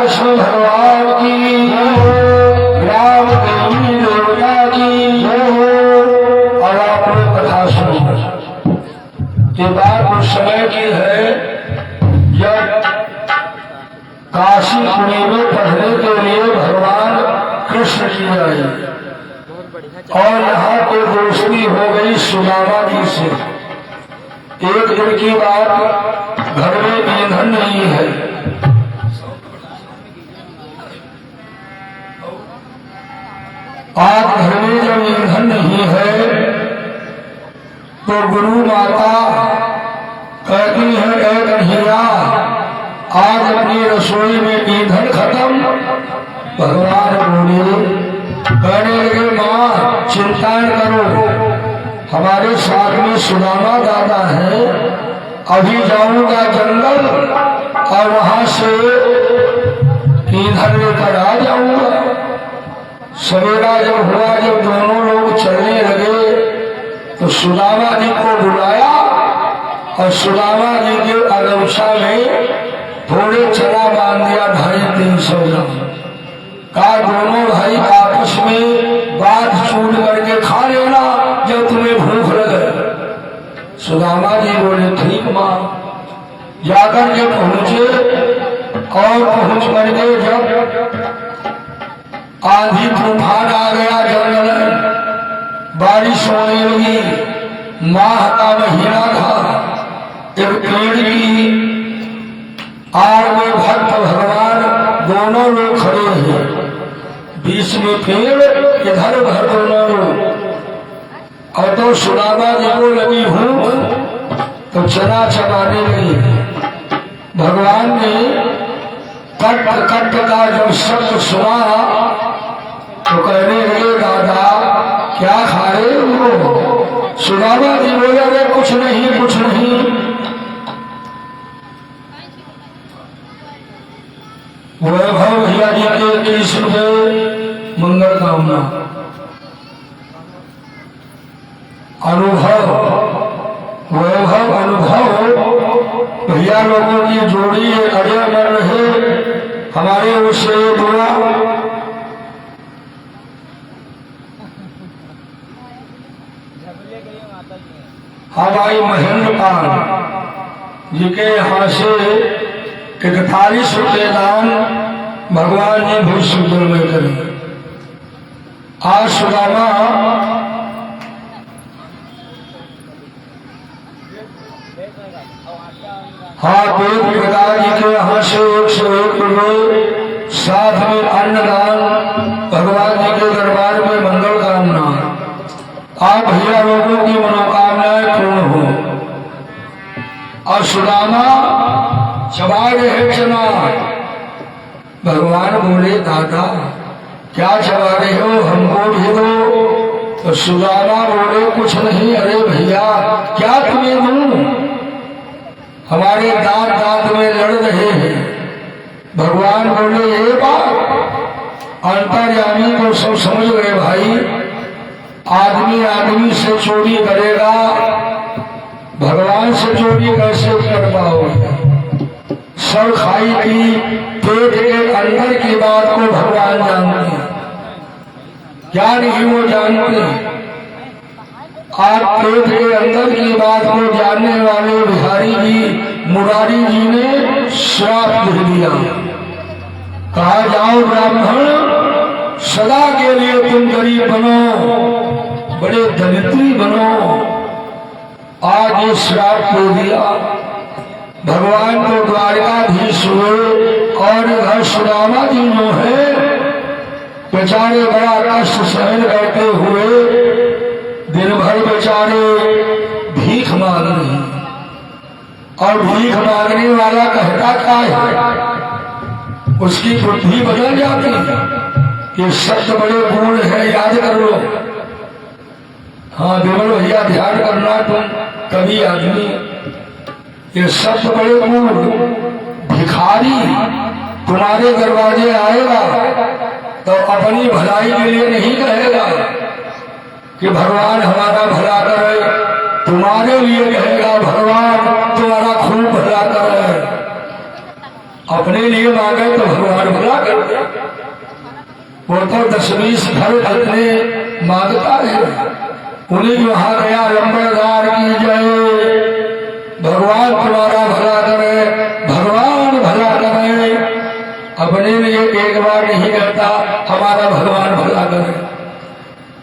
कृष्ण भगवान की, राम देवी देवता की। और आपने कथा सुनी, ये बात उस समय की है जब काशीपुरी में पढ़ने के लिए भगवान कृष्ण जी आए और यहाँ पे दोस्ती हो गई सुदामा जी से। एक दिन की बात, घर में ईंधन नहीं है, आज घर में जब ईंधन नहीं है तो गुरु माता कहती है ऐ कन्हैया आज अपनी रसोई में ईंधन खत्म। भगवान बोले, कहने लगे माँ चिंता न करो, हमारे साथ में सुदामा दादा है, अभी जाऊंगा जंगल और वहां से ईंधन लेकर आ जाऊंगा। सवेरा जब हुआ, जब दोनों लोग चलने लगे तो सुदामा जी को बुलाया और सुदामा जी के अगमछा में थोड़े चना बांध दिया 250-300 ग्राम। कहा दोनों भाई आपस में बात चूट करके खा लेना जब तुम्हें भूख लगे। सुदामा जी बोले ठीक माँ। जाकर के पहुंचे और पहुंच करके जब आंधी तूफान आ गया जंगल में, बारिश होने लगी, माह का महीना था, एक पेड़ की आड़ में भक्त भगवान दोनों लोग खड़े हैं, बीच में पेड़, इधर भर दोनों लोग। और तो सुदामा जी को लगी भूख तो चना चबाने लगी। भगवान ने कट कट का जब शब्द सुना तो कहने लगे दादा क्या खा रहे हो? सुदामा जी बोले अरे कुछ नहीं कुछ नहीं। वैभव भैया जी के 30 रुपये मंगल कामना। अनुभव वैभव अनुभव भैया लोगों की जोड़ी अजय अमर रहे, हमारे उससे दुआ। हमारी महेंद्र पाल जी के यहाँ से 41 रुपये दान भगवान ने बहुत सुंदर में करे। आज सुदामा हाँ देव प्रकार जी के यहाँ से 101 रुपये, साथ में अन्नदान भगवान जी के दरबार में मंगल कामना। आप भैया लोगों की मनोकामनाएं पूर्ण हो। और सुदामा चबा रहे चना। भगवान बोले दादा क्या चबा रहे हो, हमको भी दो। तो सुदामा बोले कुछ नहीं, अरे भैया क्या तुम्हें दूं, हमारे दांत दांत में लड़ रहे हैं। भगवान बोले ये बात अंतर्यामी को सब समझ गए भाई, आदमी आदमी से चोरी करेगा, भगवान से चोरी कैसे कर पाओगे? सब खाई पी पेट के अंदर की बात को भगवान जानते हैं, क्या नहीं वो जानते हैं। आज पेट के अंदर की बात को जानने वाले बिहारी जी मुरारी जी ने श्राप दे दिया। कहा जाओ ब्राह्मण सदा के लिए तुम गरीब बनो, बड़े दरिद्री बनो। आज ये श्राप दे दिया। भगवान को द्वारकाधीश हुए और इधर सुदामा जी जो है बेचारे बड़ा कष्ट सहन करते हुए दिन भर बेचारे भीख मांग रहे। और भीख मांगने वाला कहता क्या है, उसकी बुद्धि बदल जाती है। ये शब्द बड़े गुण है, याद कर लो। हाँ विमल भैया ध्यान करना तुम कभी आदमी, ये शब्द बड़े गुण। भिखारी तुम्हारे दरवाजे आएगा तो अपनी भलाई के लिए नहीं कहेगा कि भगवान हमारा भला करे, तुम्हारे लिए कहेगा भगवान तुम्हारा खूब भला करे। अपने लिए मांगे तो भगवान भला करते। वो तो 10-20 घर जितने मांगता है उन्हीं वहां गया लंबरदार की जय, भगवान तुम्हारा भला करे, भगवान भला करे। अपने लिए एक बार नहीं कहता हमारा भगवान भला करे,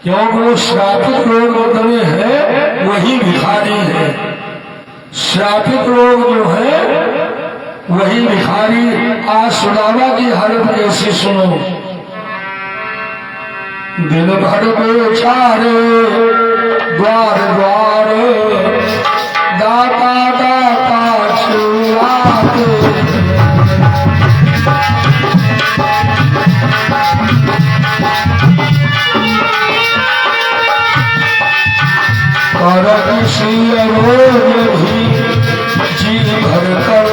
क्योंकि वो श्रापित लोग जितने हैं वही भिखारी है। श्रापित लोग जो है वही भिखारी। आज सुदामा की हालत कैसी सुनो। दिन भर बेचारे द्वार द्वार दाता दाता छुआते, और किसी रोज भी जी भर कर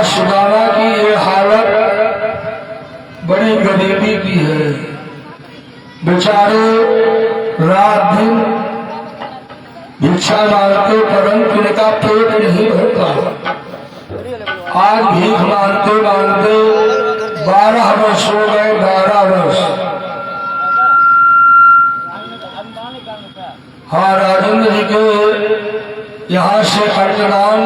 सुदामा की ये हालत बड़ी गरीबी की है। बेचारे रात दिन भिक्षा मांगते परंतु इनका पेट नहीं भरता। आज भीख मांगते मांगते 12 वर्ष हो गए। 12 वर्ष। हाँ, राजेंद्र जी के यहाँ से अर्चनान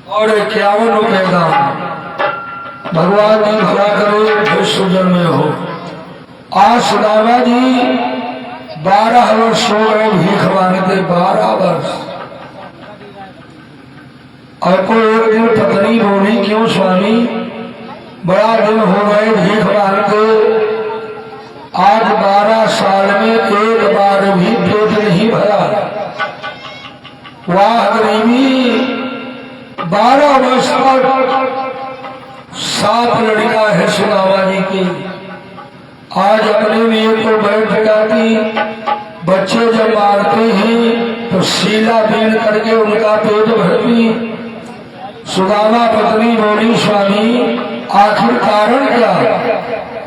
और 51 रुपये दाम। भगवान जी भला करे, विश्व जन्म में हो। आज सुदामा जी 12 वर्ष हो गए भीख मांगते। 12 वर्ष। और को एक दिन पत्नी बोली, क्यों स्वामी बड़ा दिन हो गए भीख मांगते, आज 12 साल में एक बार भी पेट नहीं भरा। वाह गरीबी। 12 वर्ष तक 7 लड़का है सुदामा जी की। आज अपने लिए तो बैठ जाती, बच्चे जब मारते हैं तो शीला बीन करके उनका पेट भरती। सुदामा पत्नी बोली, स्वामी आखिर कारण क्या?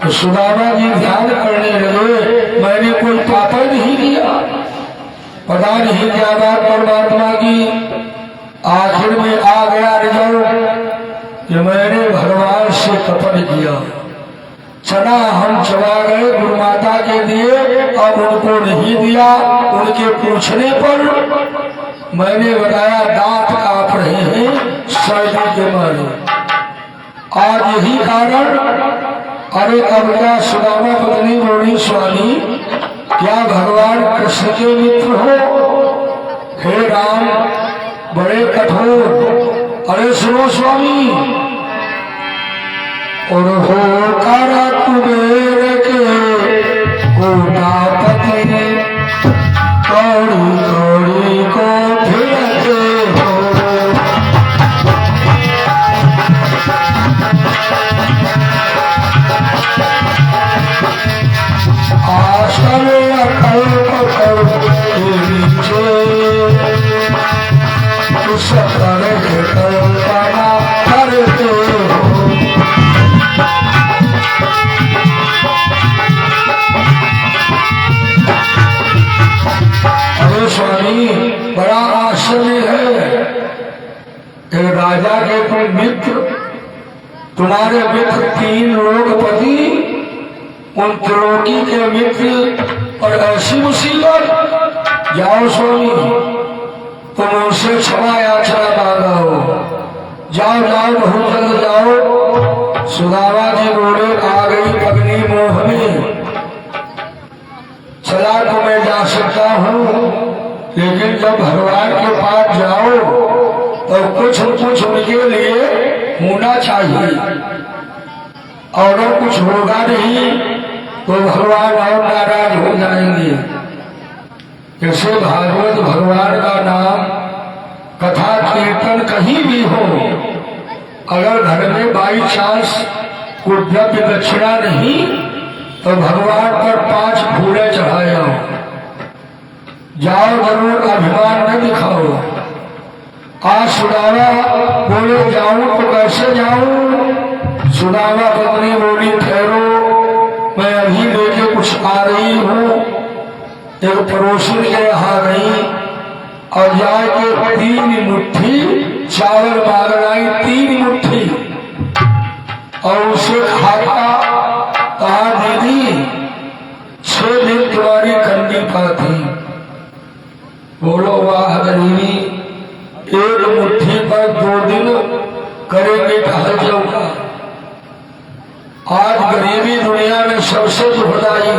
तो सुदामा जी ध्यान करने लगे, मैंने कोई पाप नहीं किया, पता नहीं क्या बात परमात्मा की। आखिर में आ गया रिजल्ट कि मैंने भगवान से कपट किया। चना हम चबा गए गुरु माता के दिए, अब उनको नहीं दिया। उनके पूछने पर मैंने बताया दांत कांप रहे हैं सर्दी के मारे। आज यही कारण। अरे अब क्या? सुदामा पत्नी बोली, स्वामी क्या भगवान कृष्ण के मित्र हो? हे राम बड़े कठोर। अरे सुनो स्वामी, और हो कर कुबेर के कोटापति, कौड़ी कौड़ी को फिरते हो। आसल अकल पकड़ के नीचे सतर कल्पना करते हो। अरे स्वामी बड़ा आश्चर्य है। एक राजा के तुम मित्र, तुम्हारे मित्र 3 लोकपति, उन त्रिलोकी के मित्र, और ऐसी मुसीबत। जाओ स्वामी तुम उनसे क्षमा याचना मांगा हो। जाओ जाओ बहुत जल्द जाओ। सुदामा जी बोले, आ गई पत्नी मोह में, चला तो मैं जा सकता हूँ, लेकिन जब भगवान के पास जाओ तो कुछ उनके लिए होना चाहिए, और कुछ होगा नहीं तो भगवान और नाराज हो जाएंगे। जैसे भागवत भगवान का नाम कथा कीर्तन कहीं भी हो, अगर घर में बाई चांस कोई द्रव्य दक्षिणा नहीं तो भगवान पर 5 फूले चढ़ाए जाओ, जरूर अभिमान न दिखाओ। आज सुदामा बोले जाऊं तो कैसे जाऊं? सुदामा पत्नी बोली ठहरो, मैं अभी लेके कुछ आ रही हूँ। एक पड़ोसी के यहाँ गई और जाके 3 मुट्ठी चावल मांग लाई, 3 मुट्ठी, और उसे खाता। कहा दीदी 6 दिन तुम्हारी कंडी पाती। बोलो वाह गरीबी, 1 मुट्ठी पर 2 दिन करेंगे टहल जाऊंगा। आज गरीबी दुनिया में सबसे दुखदाई।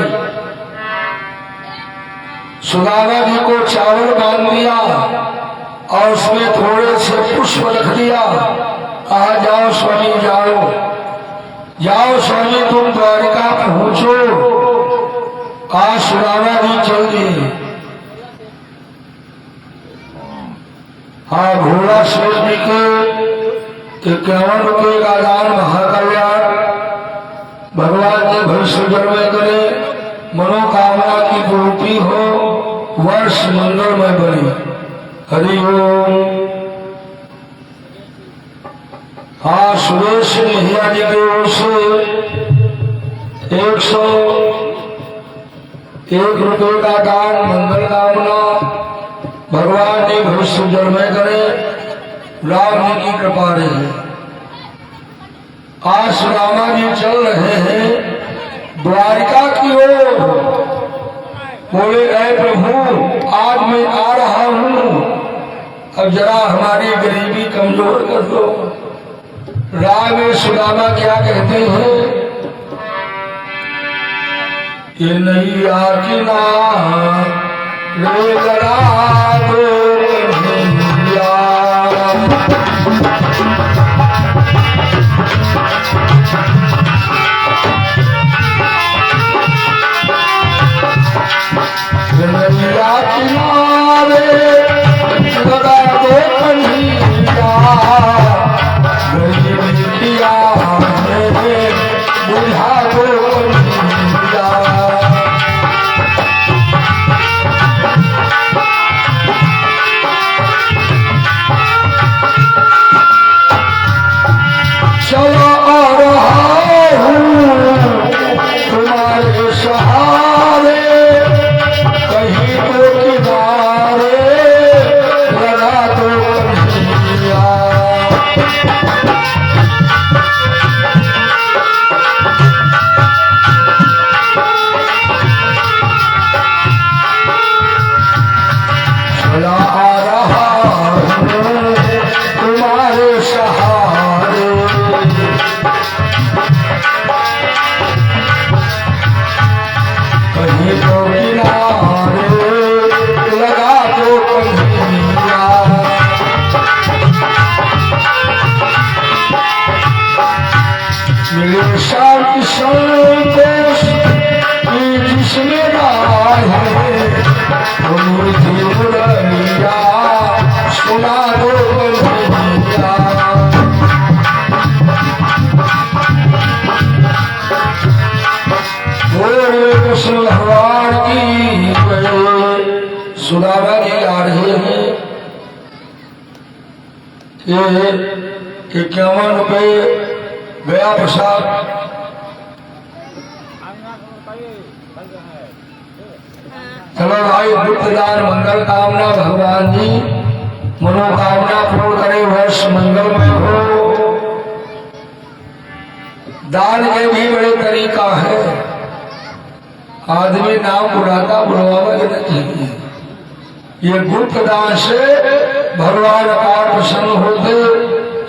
सुदामा जी को चावल बांध दिया और उसमें थोड़े से पुष्प रख दिया। कहा जाओ स्वामी जाओ, जाओ स्वामी तुम द्वारिका पहुंचो। आज सुदामा जी चल दिए। हाँ, घोड़ा शेष जी के 51 रुपये का दान महाकल्याण भगवान ने भविष्य में करे, मनोकामना की पूर्ति हो, वर्ष मंगलमय बने। हरि ओम। हाँ, सुरेश मैया जी की ओर से 101 रुपये का दान मंगल कामना भगवान ने भविष्य में करे, राम जी की कृपा रही। आज सुदामा जी चल रहे हैं द्वारिका की ओर। बोले ऐ प्रभु आज मैं आ रहा हूँ, अब जरा हमारी गरीबी कमजोर कर दो। राह में सुदामा क्या कहते हैं? ये नहीं आकी ना रे लड़ा दो भैया। गंगा किनारे लगा दो कन्हैया, गरीब किया बुझा दो कन्हैया। चलो आ रहा हूँ तुम्हारे सहारे, कहीं तो किनारे लगा दो कन्हैया। चला आ रहा हूँ तुम्हारे सहारे, कहीं तो किनारे लगा दो कन्हैया। मेरे शांति संतोष जिसमें राय है, मुझे मुरलिया सुना दो कन्हैया। कृष्ण भगवान की सुदामा जी आ रहे हैं। ये 51 रुपये गया प्रसाद। चलो भाई, बुद्धदान मंगल कामना भगवान जी मनोकामना पूर्ण करे, वर्ष मंगलमय हो। दान के भी बड़े तरीका है। आदमी नाम बुलाता बुलवावा देना चाहिए। ये गुप्त दान से भगवान अपार प्रसन्न होते।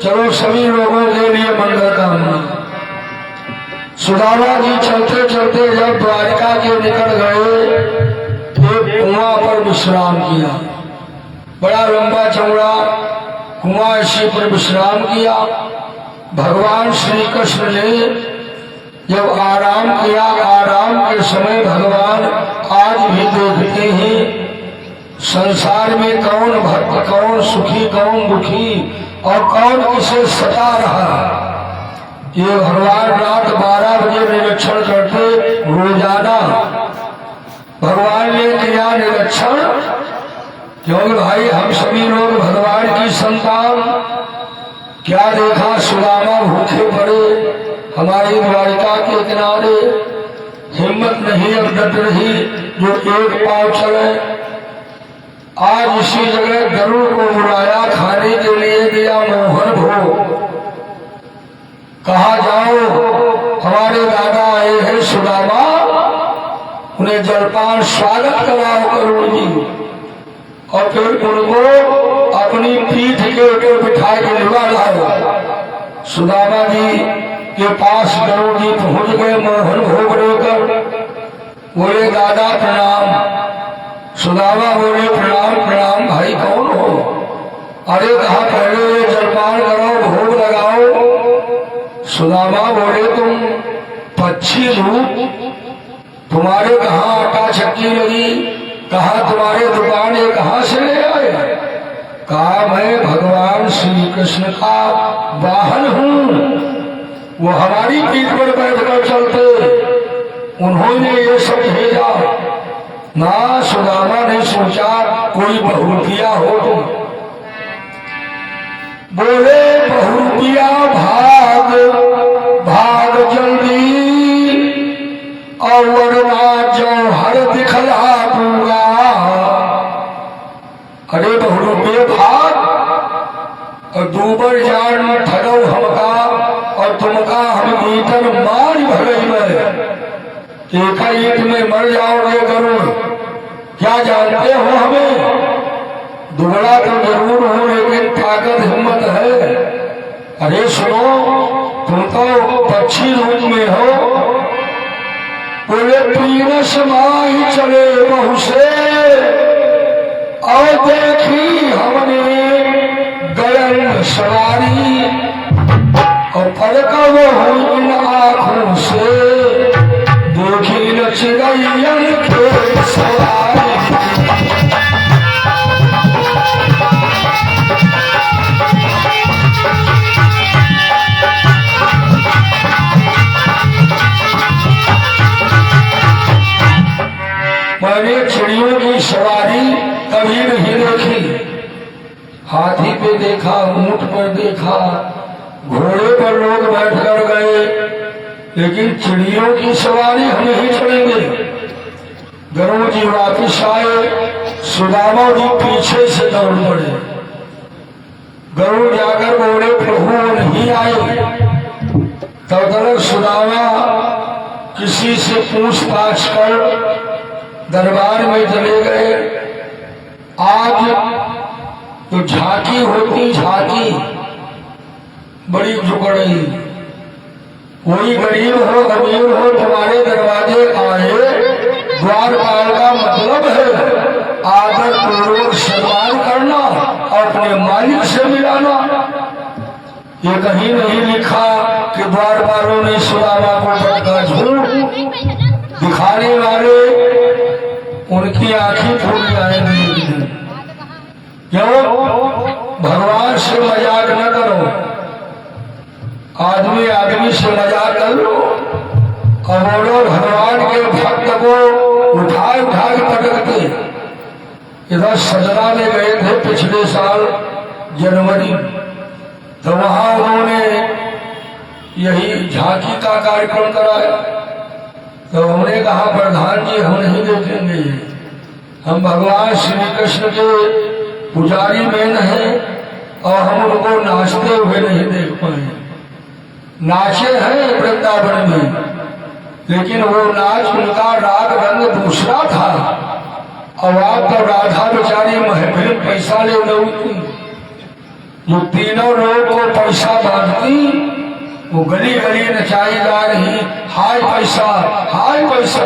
चलो सभी लोगों के लिए मंगल कामना। सुदामा जी चलते चलते जब द्वारिका के निकट गए, एक कुआं पर विश्राम किया। बड़ा लंबा चौड़ा कुआं इसी पर विश्राम किया। भगवान श्री कृष्ण ने जब आराम किया, आराम के समय भगवान आज भी देखते हैं संसार में कौन भक्त, कौन सुखी, कौन दुखी और कौन किसे सता रहा। ये भगवान रात 12 बजे निरीक्षण करते रोजाना। भगवान ने किया निरीक्षण, क्योंकि भाई हम सभी लोग भगवान की संतान। क्या देखा, सुदामा भूखे पड़े हमारी द्वारिका के किनारे, हिम्मत नहीं अब डट रही जो एक पांव चले। आज इसी जगह गरुड़ को बुलाया, खाने के लिए दिया मोहन भोग। कहा जाओ हमारे दादा आए हैं सुदामा, उन्हें जलपान स्वागत कराओ गरुड़ जी। और फिर उनको अपनी पीठ के ऊपर बिठा के लिवा लाओ। सुदामा जी के पास गरुड़ जी पहुंच गए मोहन भोग लेकर। बोले दादा प्रणाम। सुदामा बोले प्रणाम प्रणाम, भाई कौन हो? अरे कहा पहले ये जलपान करो, भोग लगाओ। सुदामा बोले तुम पक्षी रूप, तुम्हारे कहाँ आटा चक्की लगी, कहा तुम्हारे दुकान ये कहाँ से ले आए? कहा मैं भगवान श्री कृष्ण का वाहन हूँ, वो हमारी पीठ पर बैठकर चलते, उन्होंने ये सब भेजा ना। सुदामा ने सोचा कोई बहुरूपिया हो तुम। बोले बहुरूपिया भाग भाग जल्दी, और वरना जौहर दिखला दूंगा। अरे बहुरूपिये भाग, और दूबर जान ठगो हमका, और तुमका हम भीतर मार भगई में। एक ईट में मर जाओगे गरुड़, क्या जानते हो हमें? दुबला तो जरूर हो लेकिन ताकत हिम्मत है। अरे सुनो, तुम तो पक्षी रूप में हो। बोले पीरस माही चले बहु से, और देखी हमने गलन सवारी, और पलकब हो इन आँखों से, देखी न चिड़ैयन के सवारी। मैंने चिड़ियों की सवारी कभी नहीं देखी। हाथी पे देखा, ऊंट पर देखा, घोड़े पर लोग बैठ कर गए, लेकिन चिड़ियों की सवारी हम नहीं चढ़ेंगे। गरुड़ जी वापिस आए, सुदामा जी पीछे से दौड़ पड़े। गरुड़ जाकर बोले प्रभु नहीं आए। तब तक सुदामा किसी से पूछताछ कर दरबार में चले गए। आज तो झांकी होती, झांकी बड़ी जुगड़ई, कोई गरीब हो अमीर हो तुम्हारे दरवाजे आए, द्वारपाल का मतलब है आदर पूर्वक सम्मान करना और अपने मालिक से मिलाना। ये कहीं नहीं लिखा कि द्वारपालों ने सुदामा को बड़का झूठ दिखाने वाले उनकी आंखें फूट जाएंगी। क्यों? भगवान से मजाक न करो। आदमी आदमी से मजाक कर लो, करोड़ों भगवान के भक्त को उठा उठा के पटकते। इधर सजना में गए थे पिछले साल जनवरी, तो वहां उन्होंने यही झांकी का कार्यक्रम कराया। तो हमने कहा प्रधान जी हम नहीं देखेंगे, हम भगवान श्री कृष्ण के पुजारी में हैं और हम उनको नाचते हुए नहीं देख पाए। नाचे हैं वृंदावन में, लेकिन वो नाच उनका राग रंग दूसरा था। और आप तो राधा बेचारी महफिल पैसा ले लौटी, जो तीनों लोग को पैसा बांटती, वो गली गली नचाई जा रही, हाय पैसा हाय पैसा।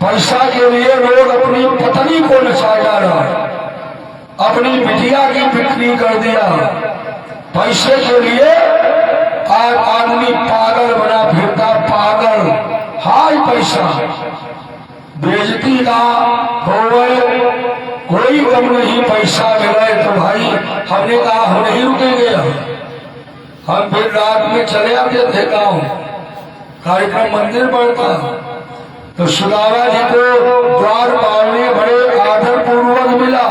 पैसा के लिए लोग अपनी पत्नी को नचा डाला, अपनी बिटिया की बिक्री कर दिया। पैसे के लिए आज आदमी पागल बना फिरता, पागल। हाय पैसा, बेइज्जती ना होवे, कोई गम नहीं। पैसा मिले तो भाई हमने कहा हम नहीं रुकेंगे। हम फिर रात में चले आते थे गाँव, कार्यक्रम मंदिर पड़ता, तो सुदामा जी को द्वारपाल ने बड़े आदर पूर्वक मिला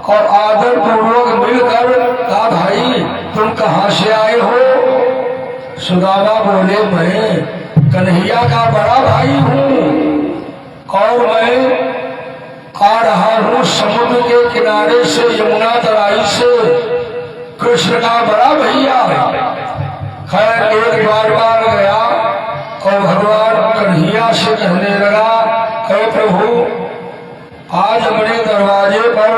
और आदर पूर्वक मिलकर कहा, भाई तुम कहाँ से आए हो? सुदामा बोले, मैं कन्हैया का बड़ा भाई हूँ और मैं आ रहा हूँ समुद्र के किनारे से, यमुना तराई से, कृष्ण का बड़ा भैया। खैर एक द्वारपाल गया और भगवान कन्हैया से कहने लगा, हे प्रभु, आज अपने दरवाजे पर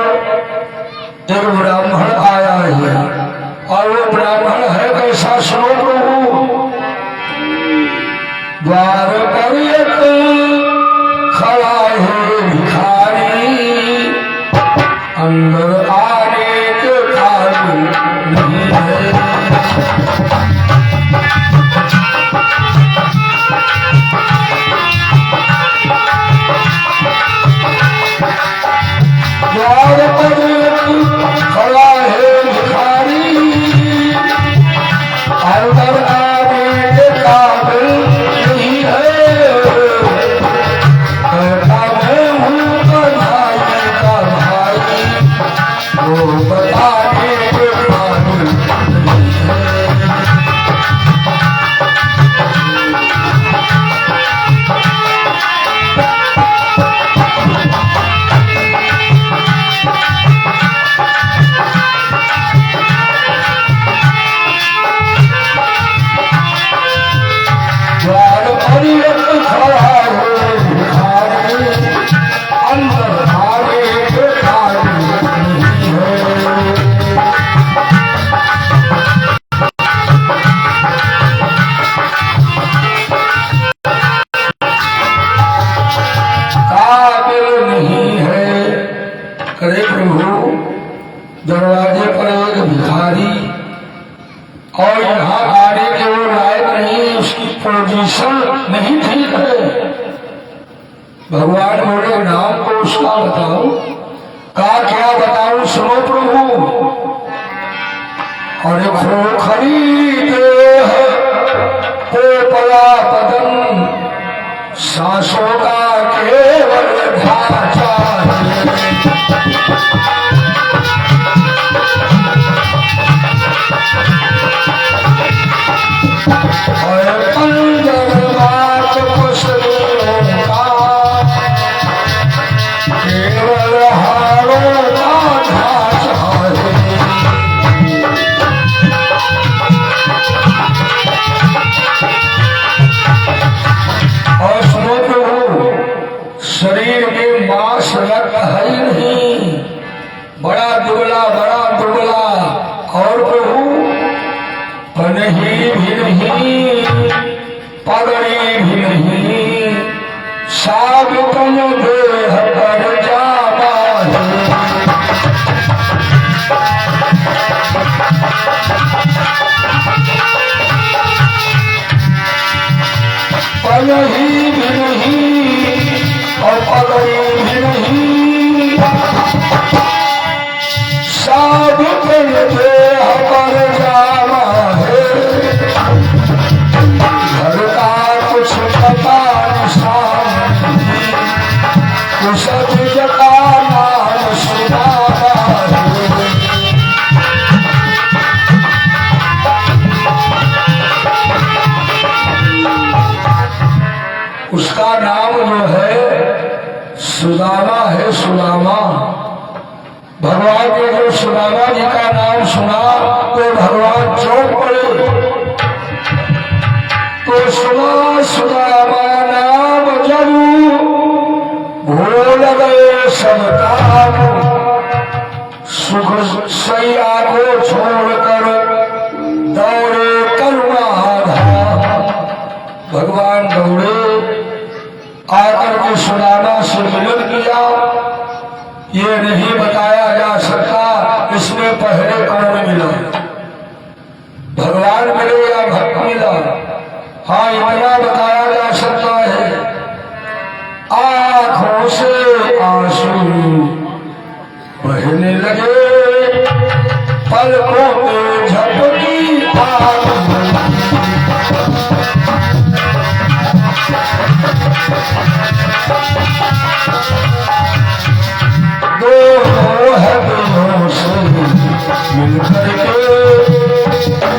एक ब्राह्मण आया है और वो ब्राह्मण है कैसा, सुनो प्रभु। द्वार पर एक खड़ा है भिखारी, अंदर आने के काबिल नहीं है। द्वार पर खड़ा है भिखारी, अंदर आने के काबिल नहीं है। कहता मैं हूँ कन्हैया का भाई, वो बताने के काबिल नहीं है। दरवाजे पर एक भिखारी और यहाँ आने के वो लायक नहीं, उसकी पोजीशन नहीं ठीक है। भगवान बोले, नाम तो उसका बताओ। कहा क्या बताऊं, सुनो प्रभु। और खोखरी देह पोपला बदन, सांसों का केवल ढांचा है। शरीर में मांस रक्त है ही नहीं, बड़ा दुबला और प्रभु पनही भी नहीं, पगड़ी भी नहीं, साग तन देह पर जावा है। पनही भी नहीं और पगड़ी भी नहीं, साधु तन देह पर जावा है। घर का कुछ पता निशान नहीं, उस का नाम सुनावा है। उसका नाम जो है सुदामा है, सुदामा। भगवान ने जो सुदामा जी का नाम सुना तो भगवान चौंक पड़े। तो सुना सुदामा नाम जब भूल गए सब काम, सुख सैया को छोड़कर दौड़े करुणा धाम। भगवान दौड़े आकर के सुदामा से मिलन किया। ये नहीं बताया जा सकता इसमें पहले कौन मिला, भगवान मिले या भक्त मिला। हाँ, इतना बताया जा सकता है, आंखों से आंसू बहने लगे, पलकों पे झपकी दो है दिलों से मिलकर के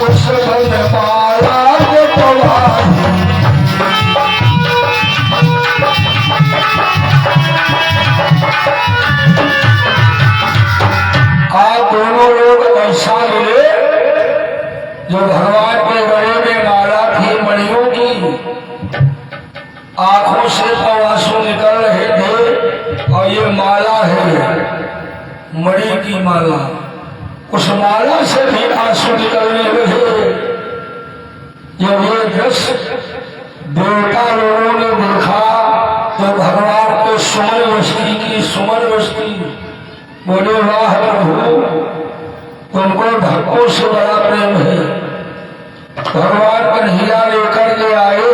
उस बन माला को पवाई। आज दोनों लोग ऐसा मिले जो भगवान के गले में माला थी मणियों की, आंखों से तो आंसू निकल रहे थे और ये माला है मणि की माला, उस माला से भी आंसू निकलने लगे। जब ये दृश्य देवता लोगों ने देखा तो भगवान के सुमन वस्ती की सुमन वस्ती बोले, वाह प्रभु तुमको भक्तों से बड़ा प्रेम है। भगवान कन्हैया लेकर के आए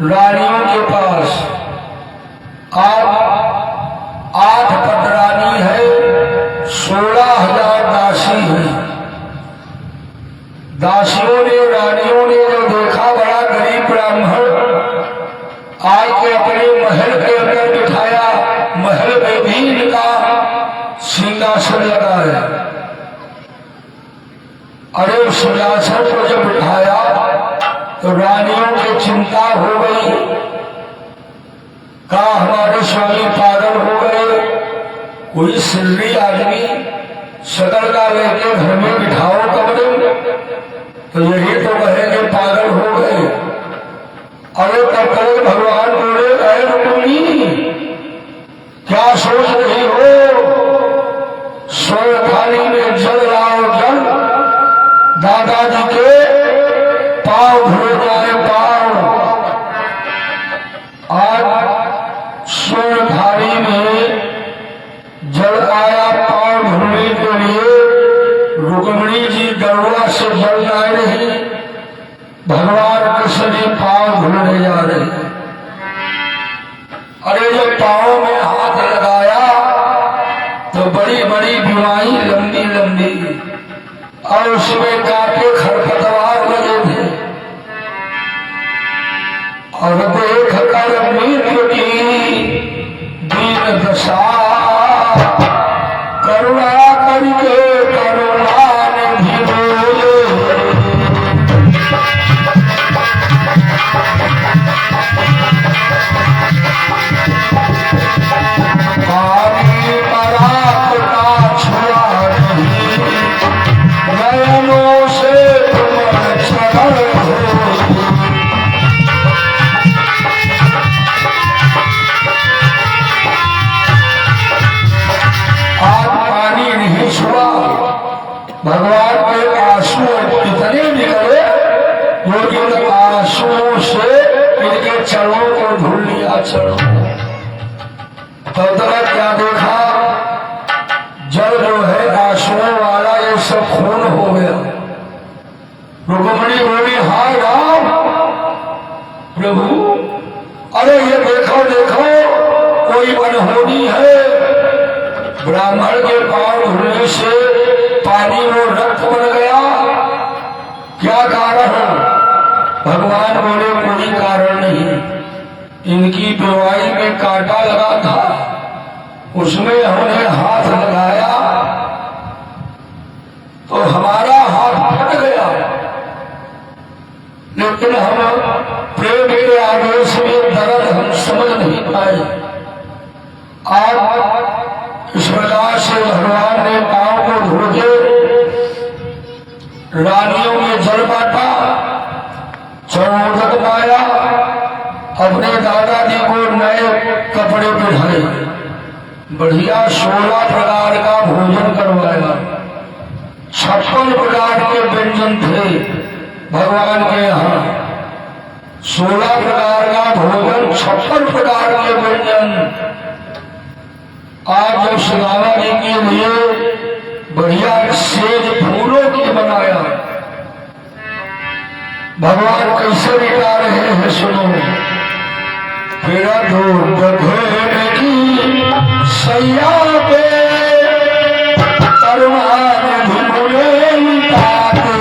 रानियों के पास। आठ पटरानी है, 16,000 दासी है। दासियों ने रानियों ने जो देखा, बड़ा गरीब ब्राह्मण आए के अपने महल के अंदर बिठाया। महल में भी इनका सिंहासन लगा है। अरे उस सिंहासन को जब बिठाया तो रानियों की चिंता हो गई, कहा हमारे स्वामी पागल हो गए, कोई सिल्ली आदमी सदर का लेके घर में बिठाओ कमरे में, तो यही तो कहेंगे पागल हो गए। अरे तब तक भगवान बोले, अरे रुक्मिणी क्या सोच रही हो, स्वर्ण थाली में जल लाओ जल, दादाजी के पाँव धुल जाए पाँव। आज स्वर्ण थाली में जल आया पाँव धुलने के लिए। रुक्मिणी जी गरुड़ा से जल लाए रही, भगवान कृष्ण जी पाँव धुलने जा रहे। अरे जब पाँव में हाथ लगाया तो बड़ी बड़ी बीमारी लंबी लंबी और उसमें काटे खरपतवार लगे थे। और देख कर मित्र की दीन दशा, करुणा करके करुणा निधि बोले। पानी परात का छुआ नहीं, नयनों से तुम छगड़ हो। आज पानी नहीं छुआ, भगवान के आंसू इतने निकले जो इन आंसुओं से इनके चरणों को धुल लिया। चरणों तब तक क्या देखा, जल जो है आंसुओं वाला ये सब खून हो गया। रुक्मिणी बोली, हाय राम प्रभु, अरे ये देखो देखो कोई अनहोनी है। ब्राह्मण के पांव धुलने से पानी वो रक्त बन गया, क्या कारण है? भगवान बोले, कोई कारण नहीं, इनकी बीमारी में कांटा लगा था, उसमें हमने हाथ लगाया तो हमारा हाथ फट गया, लेकिन हम प्रेम के आदेश में दर्द हम समझ नहीं पाए। आज इस प्रकार से भगवान ने पांव को धो के रानियों में जल बांटा, चरणोदक पाया, अपने दादाजी को नए कपड़े पहनाए, बढ़िया 16 प्रकार का भोजन करवाया। 56 प्रकार के व्यंजन थे भगवान के यहाँ। 16 प्रकार का भोजन, 56 प्रकार के व्यंजन। आज जब सुदामा जी के लिए बढ़िया सेज फूलों की बनाया, भगवान कैसे बिता रहे हैं सुनो। तेरा दूध की सैया पे तरुणान धुले उतारे,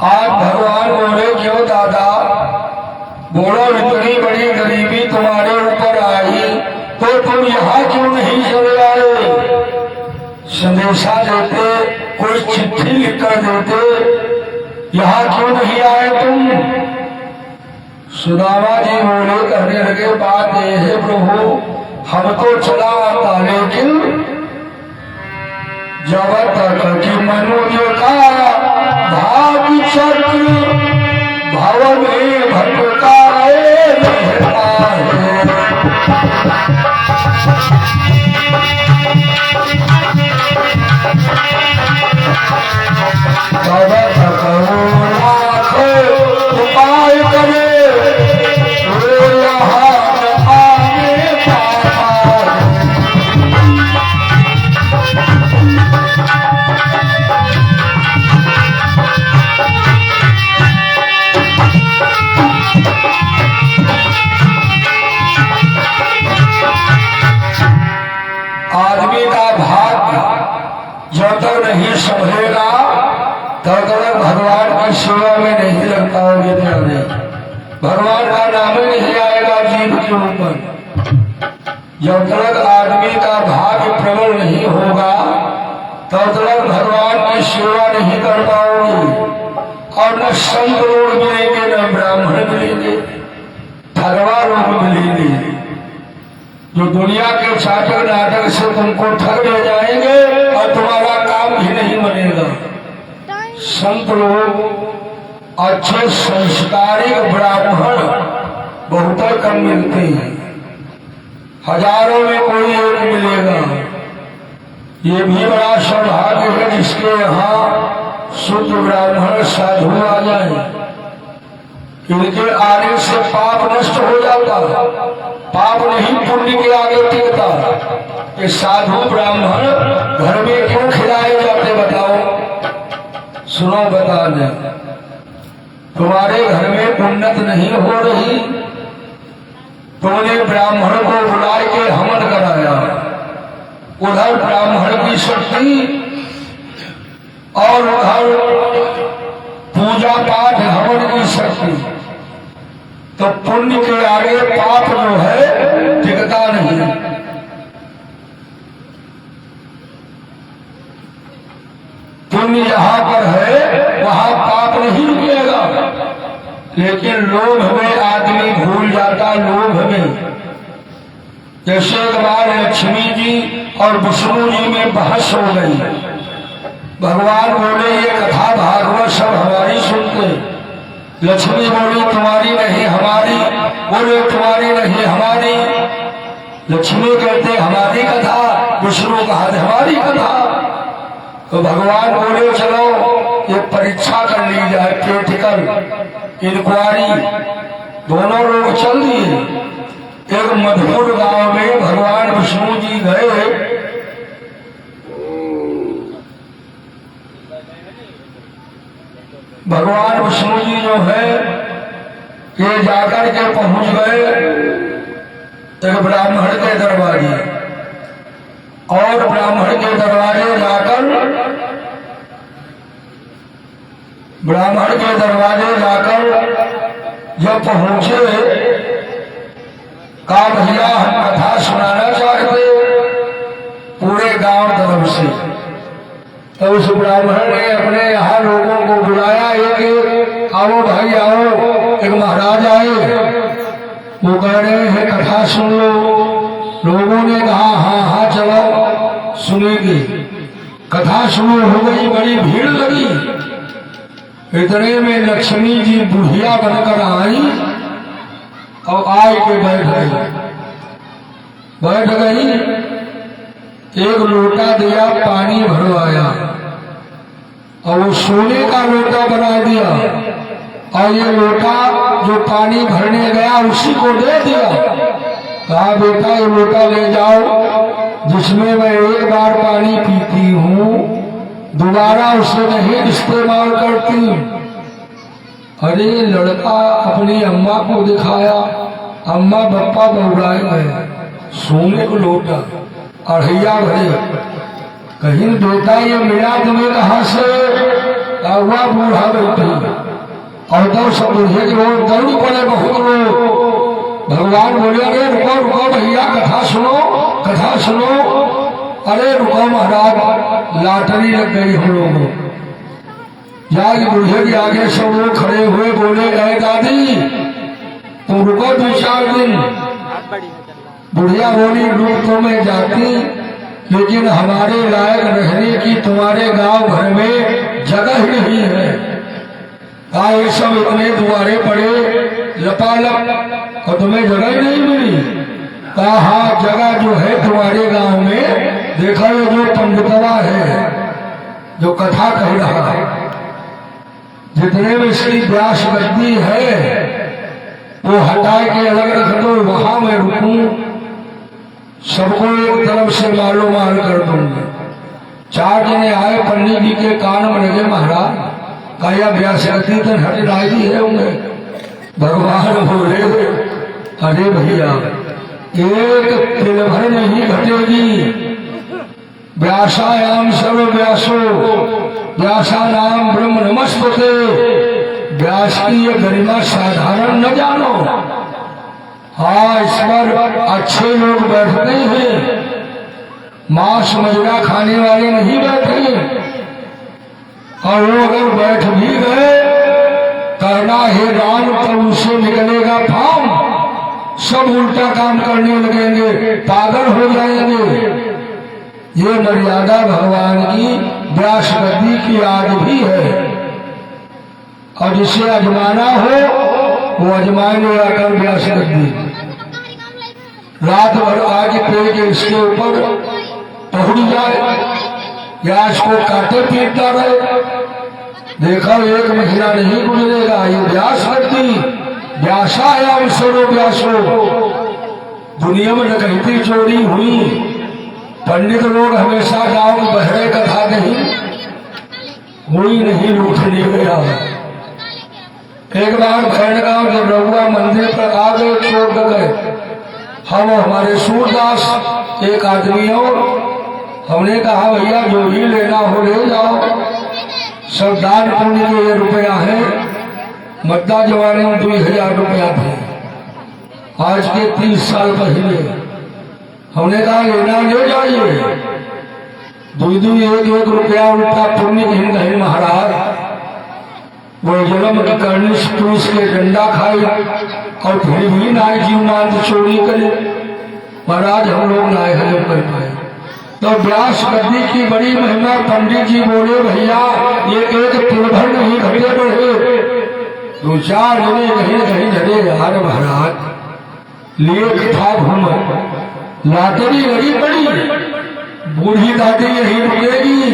आज भगवान बोले क्यों दादा, बोलो इतनी बड़ी गरीबी तुम्हारे ऊपर आई तो तुम यहाँ क्यों नहीं चले आए? संदेशा देते, कोई चिट्ठी लिख कर देते, यहाँ क्यों नहीं आए तुम? सुदामा जी बोले, कहने लगे बात ये है प्रभु, हम तो चला आता लेकिन जब तक कि मनुष्य का भाग्य चक्र भव में भटकाए रहता है, तब तक लाख उपाय करे यहाँ आने पाता है। आदमी का भाग्य जब तक नहीं संभलेगा तब तक भगवान की सेवा में नहीं लग पाओगे। भगवान का नाम ही नहीं आएगा जीव के ऊपर। जब तक आदमी का भाग्य प्रबल नहीं होगा तब तक भगवान की सेवा नहीं कर पाओगे। और न संत लोग मिलेंगे, न ब्राह्मण मिलेंगे, ठगवा लोग मिलेंगे जो दुनिया के चाटक नाटक से तुमको ठग ले जाएंगे और तुम्हारा काम भी नहीं बनेगा। संत लोग, अच्छे संस्कारिक ब्राह्मण बहुत कम मिलते हैं, हजारों में कोई एक मिलेगा। ये भी बड़ा सौभाग्य है जिसके यहाँ शुद्ध ब्राह्मण साधु आ जाए। इनके आने से पाप नष्ट हो जाता, पाप नहीं पुण्य के आगे टिकता। ये साधु ब्राह्मण घर में क्यों खिलाए जाते बताओ? सुनो बता दें, तुम्हारे घर में उन्नत नहीं हो रही, तुमने ब्राह्मण को बुला के हवन कराया, उधर ब्राह्मण की शक्ति और उधर पूजा पाठ हवन की शक्ति, तो पुण्य के आगे पाप जो है टिकता नहीं। पुण्य जहाँ पर है वहाँ पाप नहीं रुकेगा, लेकिन लोभ में आदमी भूल जाता। लोभ में जैसे एक बार लक्ष्मी जी और विष्णु जी में बहस हो गई। भगवान बोले ये कथा भागवत सब हमारी सुनते। लक्ष्मी बोली तुम्हारी नहीं हमारी, बोले तुम्हारी नहीं हमारी। लक्ष्मी कहते हमारी कथा, विष्णु कहा हमारी कथा। तो भगवान बोले चलो ये परीक्षा कर ली जाए, प्रैक्टिकल इंक्वायरी। दोनों लोग चल दिए। एक मधुर गांव में भगवान विष्णु जी गए। भगवान विष्णु जी जो है ये जाकर के पहुंच गए एक ब्राह्मण के दरबारे, और ब्राह्मण के दरबारे जाकर जब पहुंचे, कहा भैया हम कथा सुनाना चाहते पूरे गांव तरफ से। तो उस ब्राह्मण ने अपने यहाँ लोगों को बुलाया, एक आओ भाई आओ। एक महाराज आए, वो कह रहे हैं कथा सुन लो। लोगों ने कहा हाँ हाँ चलो सुनेंगे। कथा शुरू हो गई, बड़ी भीड़ लगी। इतने में लक्ष्मी जी बुढ़िया बनकर आई और आए के बैठ गई। एक लोटा दिया, पानी भरवाया और वो सोने का लोटा बना दिया, और ये लोटा जो पानी भरने गया उसी को दे दिया। कहा बेटा ये लोटा ले जाओ, जिसमें मैं एक बार पानी पीती हूँ दोबारा उसे नहीं इस्तेमाल करती। अरे लड़का अपनी अम्मा को दिखाया, अम्मा बप्पा दौड़ाए गए, सोने को लोटा अढ़ैया भरे। कहीं बेटा ये मिला तुम्हें कहाँ से? हुआ बूढ़ा बैठी और तो सब बुढ़े की ओर दौड़ पड़े बहुत लोग। भगवान बोले अरे रुको रुको भैया कथा सुनो। अरे रुको महाराज लॉटरी लग गई हम लोगों। जाके बूढ़े के आगे सब लोग खड़े हुए बोले गए दादी तुम रुको 2-4 दिन। बुढ़िया बोली रुक तो मैं जाती लेकिन हमारे लायक रहने की तुम्हारे गांव भर में जगह नहीं है। ये सब इतने दुआरे पड़े लपालप और तुम्हें जगह ही नहीं मिली। कहा हाँ जगह जो है तुम्हारे गांव में देखा ये जो पंडितवा है जो कथा कह रहा है जितने में इसकी व्यास गद्दी है वो हटा के अलग रख दो वहां मैं रुकूं सबको एक तरफ से मालो माल कर दूंगा। 4 जने आए पंडित जी के कान में लगे महाराज कया व्यास गद्दी तो हट राजी है होंगे। भगवान बोले अरे भैया एक तिल भर नहीं घटेगी। व्यासायाम सर्व व्यासो व्यासा नाम ब्रह्म नमस्ते। व्यास की ये गरिमा साधारण न जानो। हाँ इस पर अच्छे लोग बैठते हैं मांस मजरा खाने वाले नहीं बैठे। और वो अगर बैठ भी गए करना है राम तो उससे निकलेगा फाम। सब उल्टा काम करने लगेंगे पागल हो जाएंगे। ये मर्यादा भगवान की व्यास गद्दी की आज भी है और जिसे अजमाना हो वो अजमाने आकर व्यास गद्दी रात भर आज पेड़ के इसके ऊपर पहुंच जाए व्यास को काटे पीटता रहे। देखा 1 महीना नहीं गुजरेगा ये व्यास गद्दी व्यासायाम सर्व व्यासो। दुनिया में डकैती चोरी हुई पंडित लोग हमेशा गांव में बहरे कथा नहीं हुई नहीं लूट नहीं गया। एक बार खैरगांव जब रघुआ मंदिर पर आ गए छोड़ गए हम हमारे सूरदास एक आदमी और हमने कहा भैया जो ही लेना हो ले जाओ सब दान पुण्य के ये रुपया है। मद्दा जमाने में 2000 रुपया थे आज के 30 साल पहले। हमने कहा लेना ले जाइए 2-1 रुपया उल्टा पुण्य कहीं कहीं महाराज वो जन्म की करनी पुलिस के डंडा खाई और फिर भी नाय जीव मान चोरी करे। महाराज हम लोग नाय हजम कर पाए। तो व्यास गद्दी की बड़ी महिमा। पंडित जी बोले भैया ये एक तिल भर नहीं घटे बढ़े 2-4 जने कहीं कहीं झड़े यार महाराज लिए कथा घूम लॉटरी लगी पड़ी। बूढ़ी दादी यही रुकेगी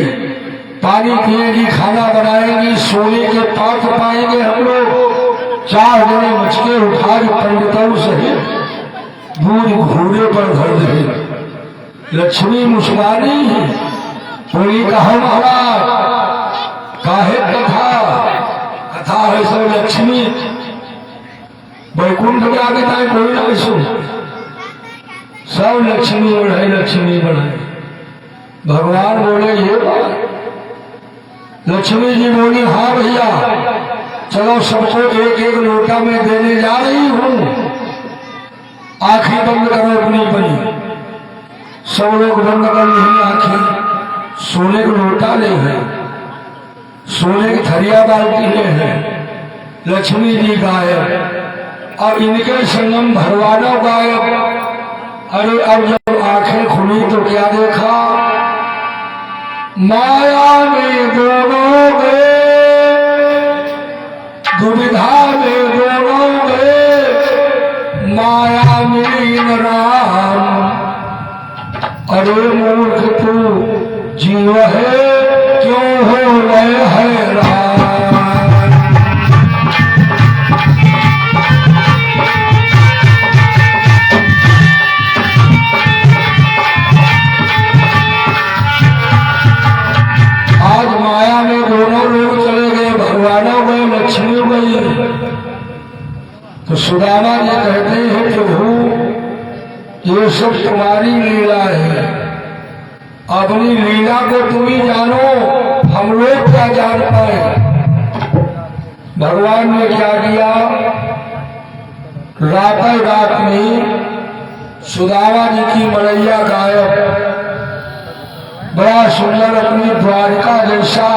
पानी पिएगी खाना बनाएगी सोने के पात्र पाएंगे हम लोग। 4 जने मचके उठा के पंडितों से दूध घोड़े पर धर दे। लक्ष्मी मुस्कानी बोली कहा महाराज काहे कथा है सब लक्ष्मी वैकुंठ में आगे जाए कोई ना सुन सब लक्ष्मी बढ़ाए। भगवान बोले ये बात। लक्ष्मी जी बोली हाँ भैया चलो सबको 1-1 लोटा में देने जा रही हूँ। आंखें बंद करो अपनी बनी। सब लोग बंद कर नहीं आंखें। सोने का लोटा ले है सोने की थरिया बाल्टी ले है। लक्ष्मी जी गायब और इनके संगम भरवाना गायब। अरे अब जब आंखें खुली तो क्या देखा माया में दोनों गए दुविधा में दोनों गए माया में राम। अरे मूर्ख तू जीव है क्यों हो गए है राम। तो सुदामा जी कहते हैं प्रभु ये सब तुम्हारी लीला है। अपनी लीला को तुम ही जानो हम लोग क्या जान पाए। भगवान ने क्या किया, रात में सुदामा जी की मलैया गायब, बड़ा सुंदर अपनी द्वारिका जैसा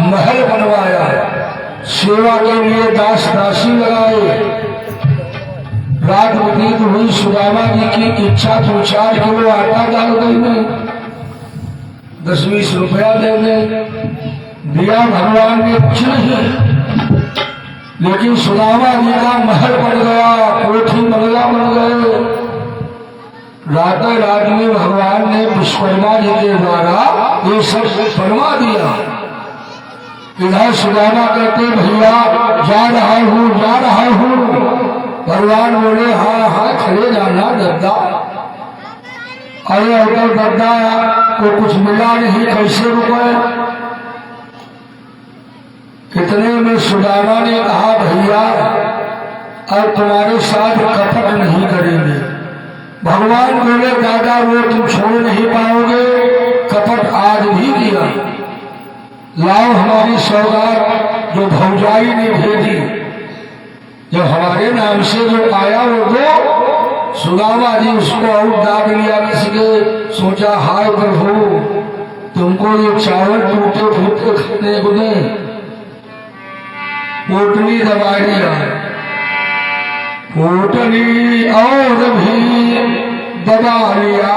महल बनवाया, सेवा के लिए दास दासी लगाए। रात व्यतीत हुई, सुदामा जी की इच्छा तो 4 किलो आटा डाल गई, 10-20 रुपया दे दिया भगवान ने, कुछ नहीं, लेकिन सुदामा जी का महल बन गया, कोठी बंगला बन गए। रात में भगवान ने विश्वकर्मा जी के द्वारा ये सब फरमा दिया। इधर सुदामा कहते भैया जा रहा हूँ। भगवान बोले हाँ खड़े जाना दद्दा। अरे अगर दद्दा को कुछ मिला नहीं, कैसे रुके। कितने में सुदामा ने कहा भैया अब तुम्हारे साथ कपट नहीं करेंगे। भगवान बोले दादा वो तुम छोड़ नहीं पाओगे, कपट आज भी किया। लाओ हमारी सौगात जो भौजाई ने भेजी, जब हमारे नाम से जो आया वो दो। सुदामा जी उसको और दाब लिया किसके, सोचा हाय प्रभु तुमको ये चावल टूटे फूटे खाने को दें, पोटली दबा दिया, पोटली और भी दबा लिया।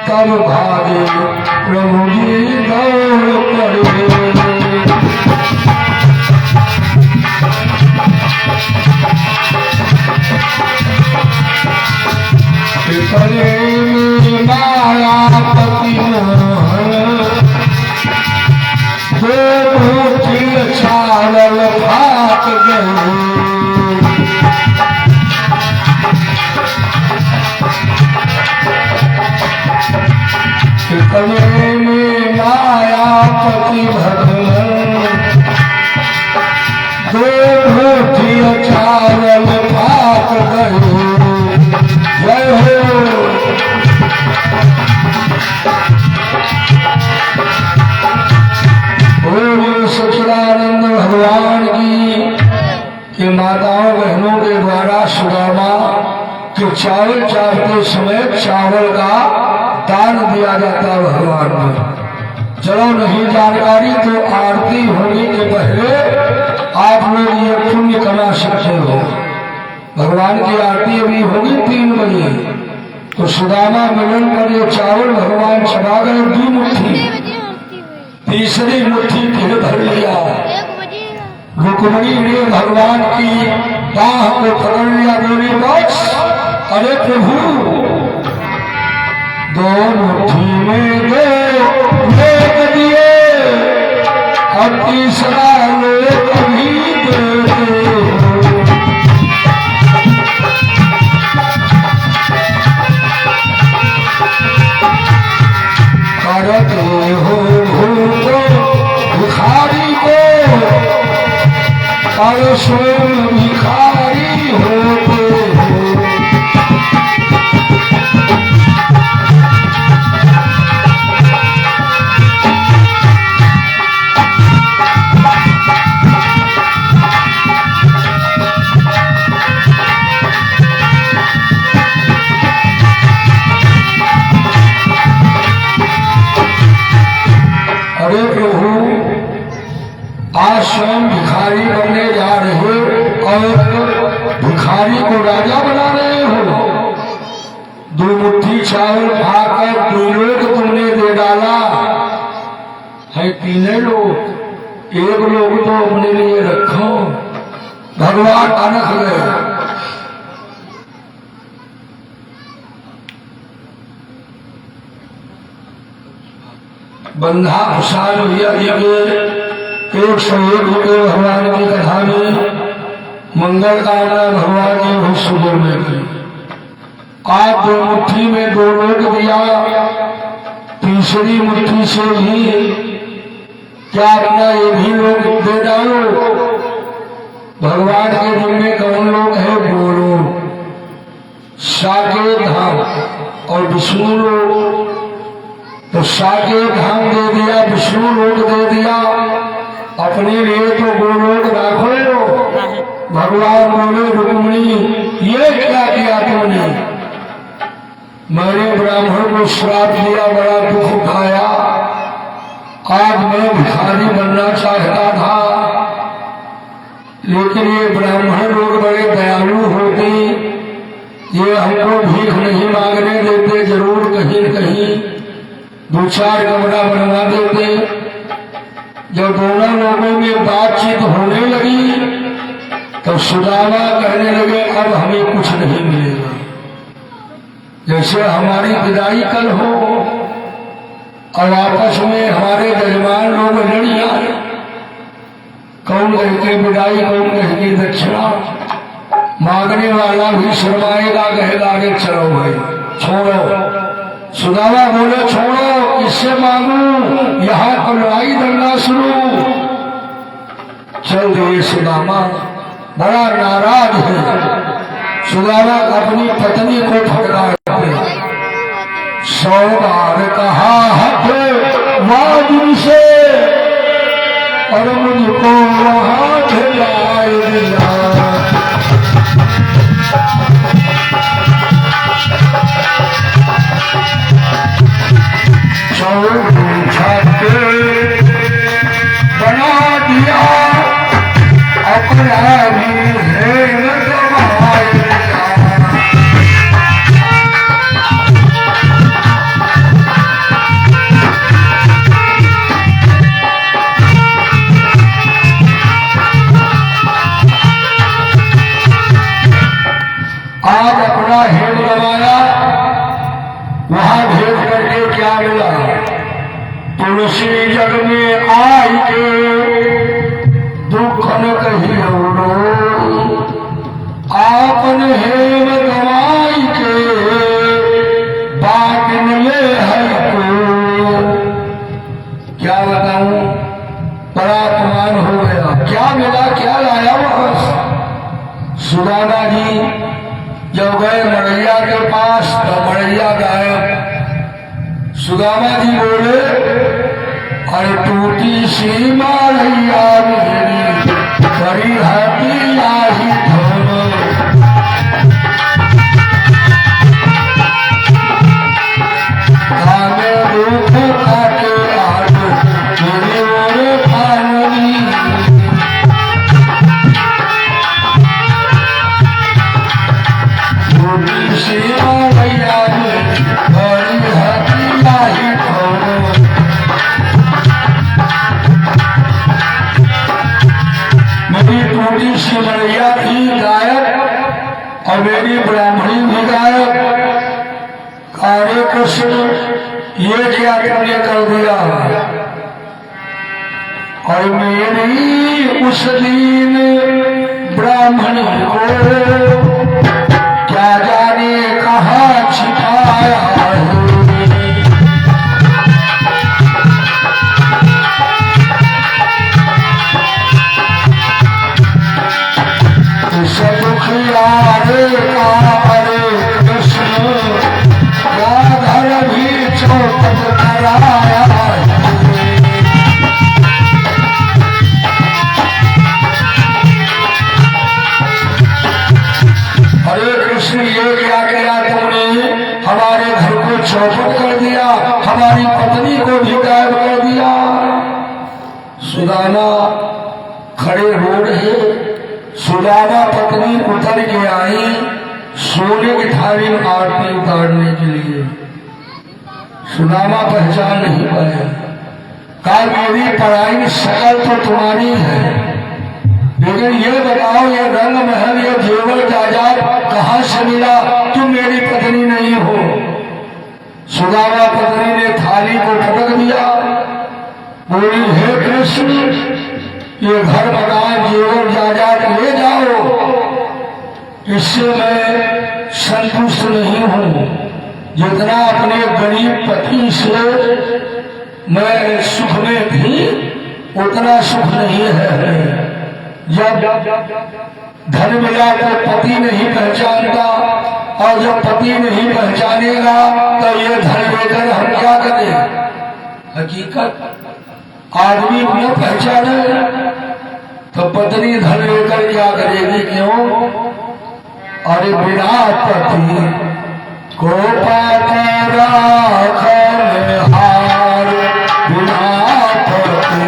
तब भागे प्रभु जी दौड़ पड़े, मायापति मोहन चावल भाग गए। कितने में मायापति भगवान दो चावल भाग गए। जय हो सच्चिदानंद भगवान की के माताओं बहनों के द्वारा सुदामा के चावल चाहते समय चावल का दान दिया जाता भगवान में। चलो नहीं जानकारी तो आरती होने के पहले आप लोग ये पुण्य कमा सकते हो। भगवान की आरती अभी होगी 3 बजे, तो सुदामा मिलन पर ये चावल भगवान चढ़ा गए 2 मुट्ठी, तीसरी मुट्ठी फिर भर लिया। रुक्मिणी ने भगवान की बाह को पकड़ लिया, बोली बस अरे प्रभु 2 मुट्ठी में 2 लेख दिए और तीसरा लेख भी दे। करते हो भूलो भिखारी को और स्वयं भिखारी होते हो। अरे प्रभु आज स्वयं भिखारी बनने जा रहे और भिखारी को राजा बना रहे हो। 2 मुट्ठी चावल खाकर 2 लोग तुमने दे डाला है, 3 लोग, 1 लोग तो अपने लिए रखो। भगवान अनख गए। बंधा खुशाल भैया जी के 101 रुपये भगवान की कथा में मंगल कामना भगवान ने बहुत सुंदर में की। आज 2 मुट्ठी में 2 लोग दिया, तीसरी मुट्ठी से भी क्या करना, ये भी लोग दे डालो। भगवान के दिल में कौन लोग है, बोलो साकेत धाम और विष्णु लोग। तो साकेत धाम दे दिया, विष्णु लोक दे दिया, अपने लिए तो गोलोक राखो। भगवान बोले रुक्मिणी ये क्या किया तुमने? मैंने ब्राह्मण को श्राप दिया, बड़ा दुख उठाया, आज मैं भिखारी बनना चाहता था, लेकिन ये ब्राह्मण लोग बड़े दयालु होते, ये हमको भीख नहीं मांगने देते, जरूर कहीं न कहीं दो चार कमरा बनवा देते। जब दोनों लोगों में बातचीत होने लगी तो सुदामा कहने लगे अब हमें कुछ नहीं मिलेगा, जैसे हमारी विदाई कल हो और आपस में हमारे यजमान लोग लड़ी आए, कौन कहके विदाई, कौन कहके दक्षिणा, मांगने वाला भी शर्माएगा, कहेगा आगे चलो भाई छोड़ो। सुदामा बोले छोड़ो, किससे मांगू, यहाँ तो लड़ाई दंगा शुरू। चल दिए सुदामा, बड़ा नाराज है। सुदामा अपनी पत्नी को फटकारते, 100 बार कहा है वादी से और मुझको वहां ढिलाए दिया। बना दिया अपराधी है आज अपना हेड लगाया, वहां भेज करके क्या मिला? तुलसी जग में आई के दुख न कही रो, आपन हेम गवाई के बात मिले है को। क्या बताऊं, बड़ा अपमान हो गया। क्या मिला, क्या लाया वहां? सुदामा जी जब गए मड़ैया के पास तो मड़ैया गायब। सुदामा जी बोले अरे टूटी सी मारैया मेरी बड़ी हाथी आही धोनो। आगे रूप खाके आज मेरे मोरे पानी। टूटी सी मारैया मेरी बड़ी हाथी आही धोनो। मेरी टूटी सी मड़ैया भी गायब और मेरी ब्राह्मणी भी गायब। हरे कृष्ण ये क्या तुमने कर दिया? और मेरी उस दिन ब्राह्मण को क्या जाने कहाँ छिपाया है। दुखियारे का हरे कृष्ण राधर भी चौपट कराया। हरे कृष्ण ये क्या किया तुमने? हमारे घर को चौपट कर दिया, हमारी पत्नी को भी गायब कर दिया। सुदामा खड़े हो रहे। सुदामा पत्नी उतर के आई सोने की थाली में आरती उतारने के लिए। सुदामा पहचान नहीं पाया। कहा मेरी पढ़ाई शकल तो तुम्हारी है, लेकिन ये बताओ ये रंग महल ये जेवर जायदाद कहाँ से मिला? तुम मेरी पत्नी नहीं हो। सुदामा पत्नी ने थाली को पटक दिया, बोली हे कृष्ण ये घर मकान जेवर जायदाद ले जाओ, इससे मैं संतुष्ट नहीं हूँ। जितना अपने गरीब पति से मैं सुख में थी उतना सुख नहीं है। जब धन मिला तो पति नहीं पहचानता, और जब पति नहीं पहचानेगा तो ये धन लेकर हम क्या करें? हकीकत आदमी न पहचाने तो पत्नी धन लेकर क्या करेगी? क्यों? अरे बिना पति को पाकर हार, बिना पति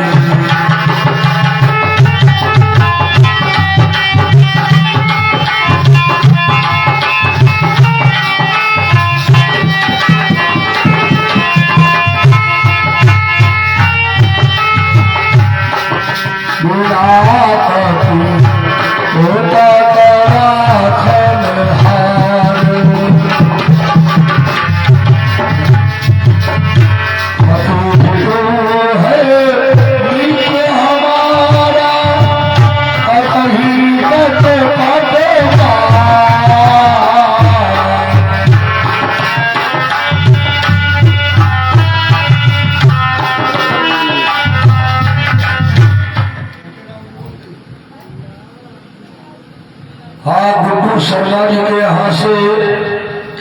शर्मा जी के यहाँ से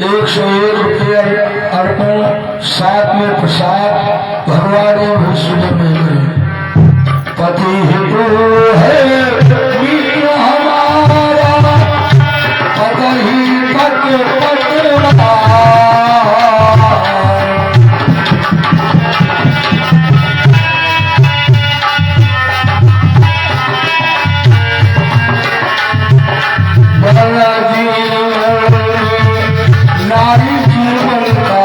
101 रुपये अर्पण, साथ में प्रसाद भगवान विष्णु में गए। पति हितो है मित्र हमारा, पति पत नारी जीवन का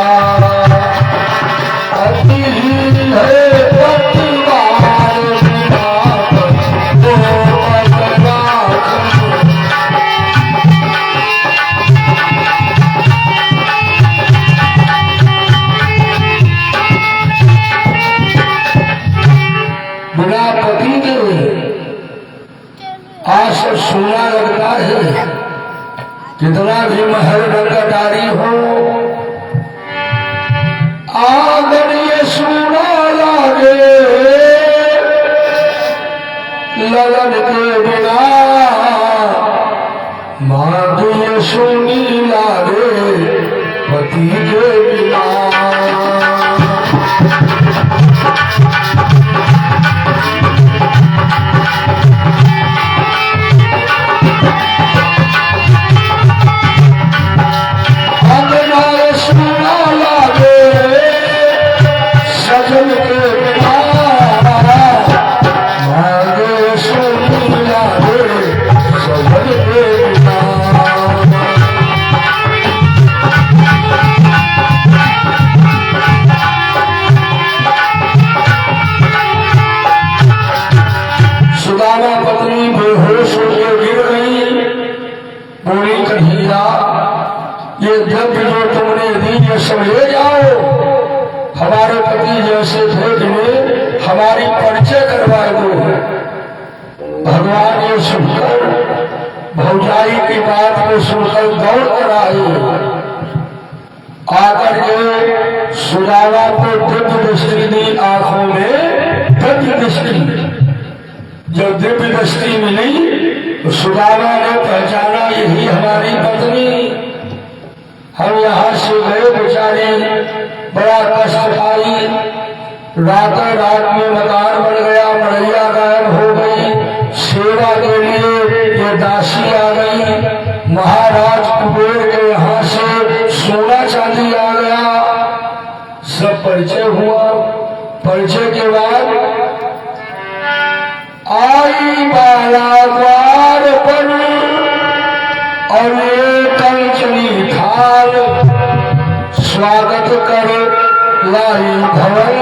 अति है बिना पति के आज सोना लगता है, कितना भी महल रंगदारी हो, आंगन ये सोना लागे लगन के बिना, माँ ये सोनी लागे पति के बिना। पत्नी बेहोश होकर गिर गई, बोली कन्हैया ये द्रव्य जो तुमने दी ये सब ले जाओ, हमारे पति जैसे थे जिन्हें हमारी परिचय करवा दो। भगवान ये सुनकर भौजाई की बात को सुनकर दौड़ कर आए, आकर के सुदामा को दिव्य दृष्टि दी, आंखों में दिव्य दृष्टि। जब दिव्य दृष्टि मिली तो सुदामा ने पहचाना यही हमारी पत्नी। हम यहाँ से गए बेचारे, बड़ा कष्ट पाई, रात में मकान बन गया, मड़ैया गायब हो गई, सेवा के लिए ये दासी आ गई, महाराज कुबेर के यहाँ से सोना चांदी आ गया, सब परिचय हुआ। परिचय के बाद आई बाला द्वार पर और ये कंचनी थाल, स्वागत कर लाई धवल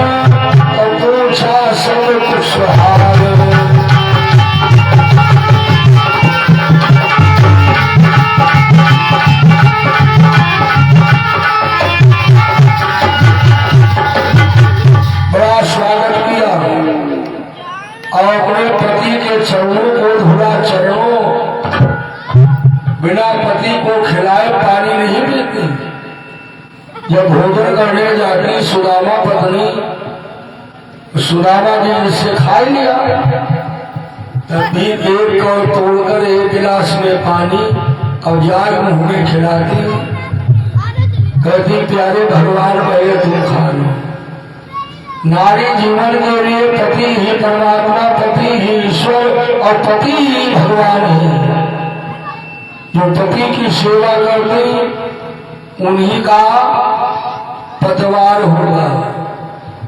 और पूछा सब खुशहाल। बड़ा स्वागत किया और अपने पति के चरणों को धुला। चरणों बिना पति को खिलाए पानी नहीं पीती। जब भोजन करने जाती सुदामा पत्नी, सुदामा जी जिससे खा लिया, तब भी एक को तोड़कर एक गिलास में पानी और जाग मुंह में खिलाती, कहती प्यारे भगवान पहले तुम खा लो। नारी जीवन के लिए पति ही परमात्मा, पति ही ईश्वर और पति ही भगवान है। जो पति की सेवा करती उन्हीं का पतवार होगा,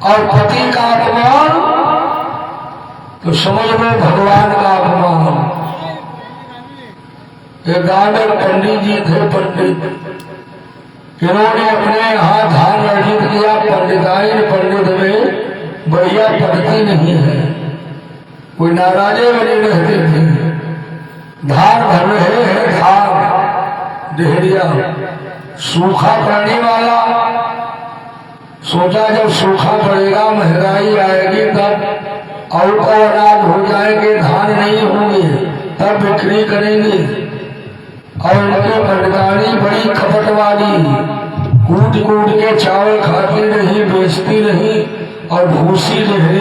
और पति का अपमान तो समझ लो भगवान का अपमान। एक गांडर पंडित जी थे, पंडित, इन्होंने अपने यहाँ धान अर्जित किया। पंडित में बढ़िया पद्धति नहीं है, कोई नाराजे बने रहते थे। धान भर रहे हैं, धान डेहरिया सूखा पड़ने वाला। सोचा जब सूखा पड़ेगा, महंगाई आएगी, तब और तो अनाज हो जाएंगे, धान नहीं होंगे, तब बिक्री करेंगे। और उनके पंडितानी बड़ी कपट वाली, कूट कूट के चावल खाती रही, बेचती रही और भूसी रही।